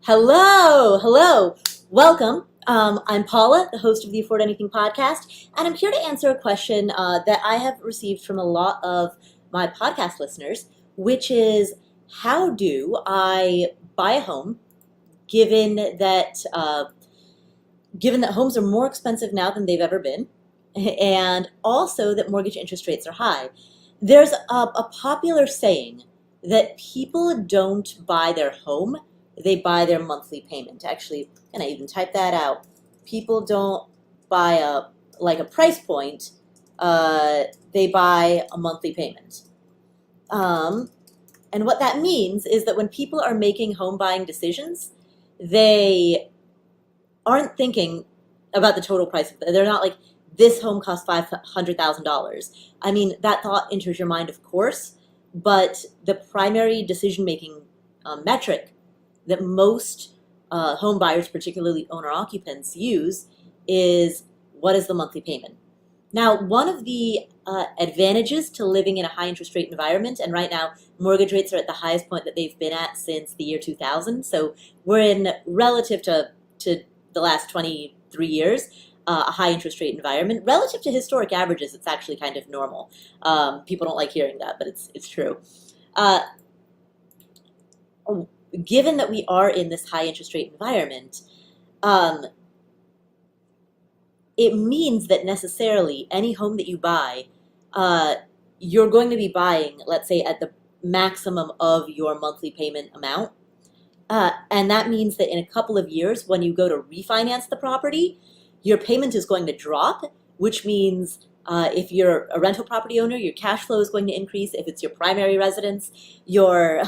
Hello. Welcome. I'm Paula, the host of the Afford Anything podcast, and I'm here to answer a question that I have received from a lot of my podcast listeners, which is, how do I buy a home given that homes are more expensive now than they've ever been, and also that mortgage interest rates are high? There's a popular saying that people don't buy their home, they buy their monthly payment. Actually, and I even type that out. People don't buy a price point, they buy a monthly payment. And what that means is that when people are making home buying decisions, they aren't thinking about the total price. They're not like, this home costs $500,000. I mean, that thought enters your mind, of course, but the primary decision-making metric that most home buyers, particularly owner-occupants, use is, what is the monthly payment? Now, one of the advantages to living in a high-interest rate environment, and right now mortgage rates are at the highest point that they've been at since the year 2000, so we're in, relative to the last 23 years, a high interest rate environment. Relative to historic averages, it's actually kind of normal. People don't like hearing that, but it's true. Given that we are in this high interest rate environment, it means that necessarily any home that you buy, you're going to be buying, let's say, at the maximum of your monthly payment amount. And that means that in a couple of years, when you go to refinance the property, your payment is going to drop, which means if you're a rental property owner, your cash flow is going to increase. If it's your primary residence, your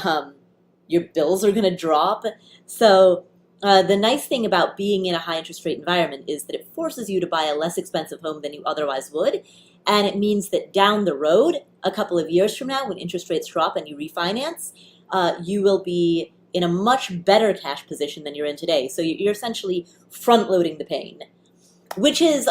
bills are going to drop. So the nice thing about being in a high interest rate environment is that it forces you to buy a less expensive home than you otherwise would. And it means that down the road, a couple of years from now, when interest rates drop and you refinance, you will be in a much better cash position than you're in today. So you're essentially front-loading the pain, which is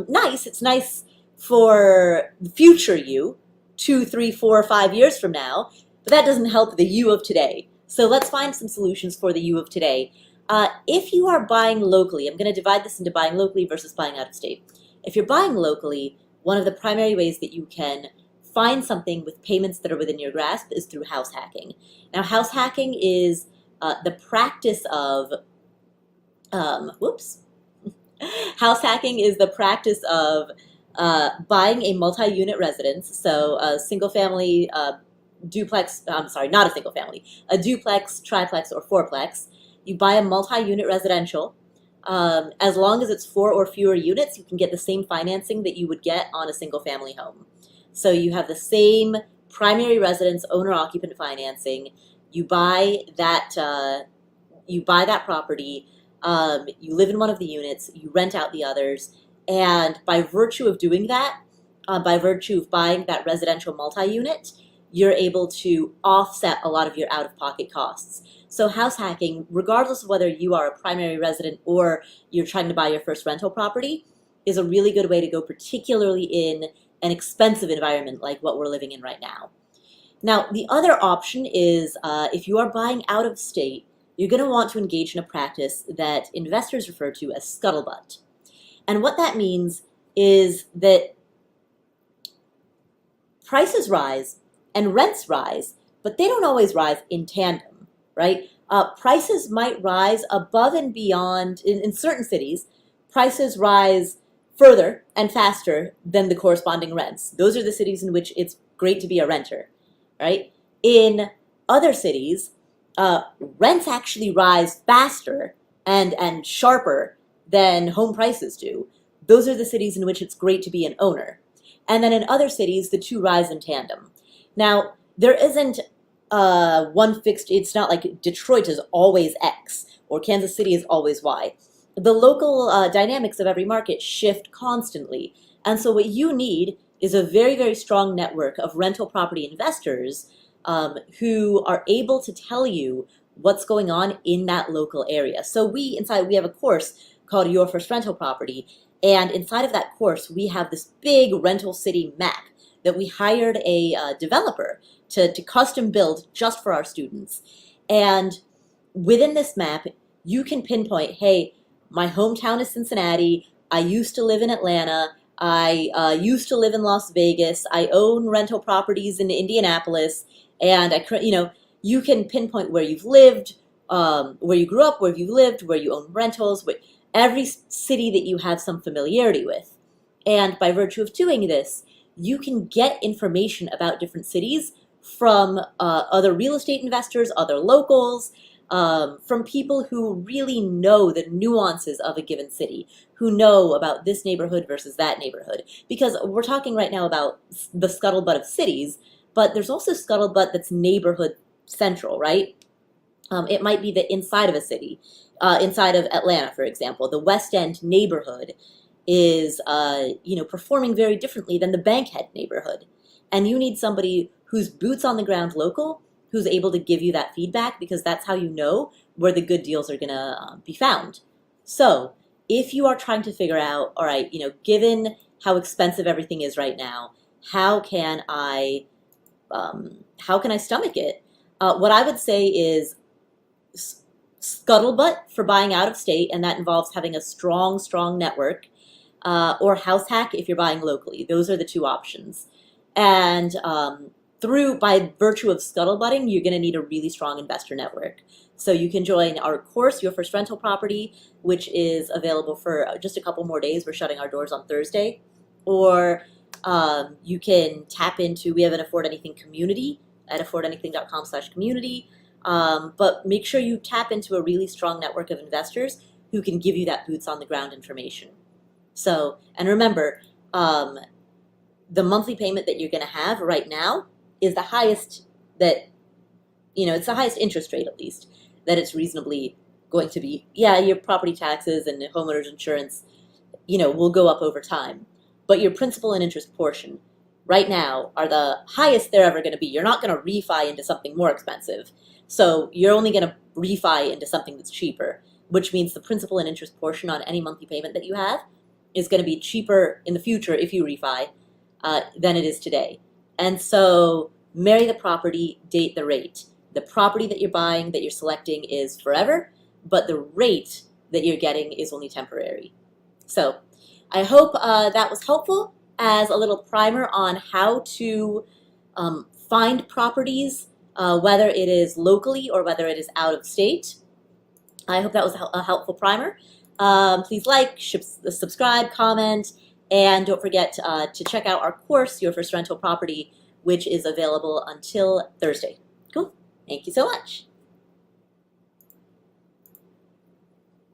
nice. It's nice for the future you, 2, 3, 4, 5 years from now, but that doesn't help the you of today. So let's find some solutions for the you of today. If you are buying locally, I'm going to divide this into buying locally versus buying out of state. If you're buying locally, one of the primary ways that you can find something with payments that are within your grasp is through house hacking. Now, house hacking is the practice of, house hacking is the practice of buying a multi-unit residence, so a single-family duplex, not a single-family, a duplex, triplex, or fourplex. You buy a multi-unit residential. As long as it's 4 or fewer units, you can get the same financing that you would get on a single-family home. So you have the same primary residence owner-occupant financing. You buy that property. You live in one of the units. You rent out the others, and by virtue of doing that, by virtue of buying that residential multi-unit, you're able to offset a lot of your out-of-pocket costs. So house hacking, regardless of whether you are a primary resident or you're trying to buy your first rental property, is a really good way to go, particularly in an expensive environment like what we're living in right now. Now, the other option is if you are buying out of state, you're going to want to engage in a practice that investors refer to as scuttlebutt. And what that means is that prices rise and rents rise, but they don't always rise in tandem, right? Prices might rise above and beyond, in certain cities, prices rise further and faster than the corresponding rents. Those are the cities in which it's great to be a renter, right? In other cities, rents actually rise faster and sharper than home prices do. Those are the cities in which it's great to be an owner. And then in other cities, the two rise in tandem. Now, there isn't one fixed, it's not like Detroit is always X or Kansas City is always Y. The local dynamics of every market shift constantly. And so what you need is a very, very strong network of rental property investors who are able to tell you what's going on in that local area. So we have a course called Your First Rental Property. And inside of that course, we have this big rental city map that we hired a developer to custom build just for our students. And within this map, you can pinpoint, hey, my hometown is Cincinnati. I used to live in Atlanta. I used to live in Las Vegas. I own rental properties in Indianapolis, and you can pinpoint where you've lived, where you grew up, where you've lived, where you own rentals, every city that you have some familiarity with. And by virtue of doing this, you can get information about different cities from other real estate investors, other locals, from people who really know the nuances of a given city, who know about this neighborhood versus that neighborhood. Because we're talking right now about the scuttlebutt of cities, but there's also scuttlebutt that's neighborhood central, right? It might be that inside of a city, inside of Atlanta, for example, the West End neighborhood is performing very differently than the Bankhead neighborhood. And you need somebody who's boots on the ground local, who's able to give you that feedback, because that's how you know where the good deals are going to be found. So if you are trying to figure out, all right, given how expensive everything is right now, how can I stomach it? What I would say is Scuttlebutt for buying out of state, and that involves having a strong network, or Househack if you're buying locally. Those are the two options. And by virtue of scuttlebutting, you're going to need a really strong investor network. So you can join our course, Your First Rental Property, which is available for just a couple more days. We're shutting our doors on Thursday. Or you can tap into, we have an Afford Anything community at affordanything.com/community. But make sure you tap into a really strong network of investors who can give you that boots on the ground information. So, and remember, the monthly payment that you're going to have right now is the highest it's the highest interest rate, at least, that it's reasonably going to be. Yeah, your property taxes and homeowner's insurance, will go up over time. But your principal and interest portion right now are the highest they're ever going to be. You're not going to refi into something more expensive. So you're only going to refi into something that's cheaper, which means the principal and interest portion on any monthly payment that you have is going to be cheaper in the future if you refi than it is today. And so marry the property, date the rate. The property that you're buying, that you're selecting, is forever, but the rate that you're getting is only temporary. So I hope that was helpful as a little primer on how to find properties, whether it is locally or whether it is out of state. I hope that was a helpful primer. Please like, subscribe, comment, and don't forget to check out our course, Your First Rental Property, which is available until Thursday. Cool. Thank you so much.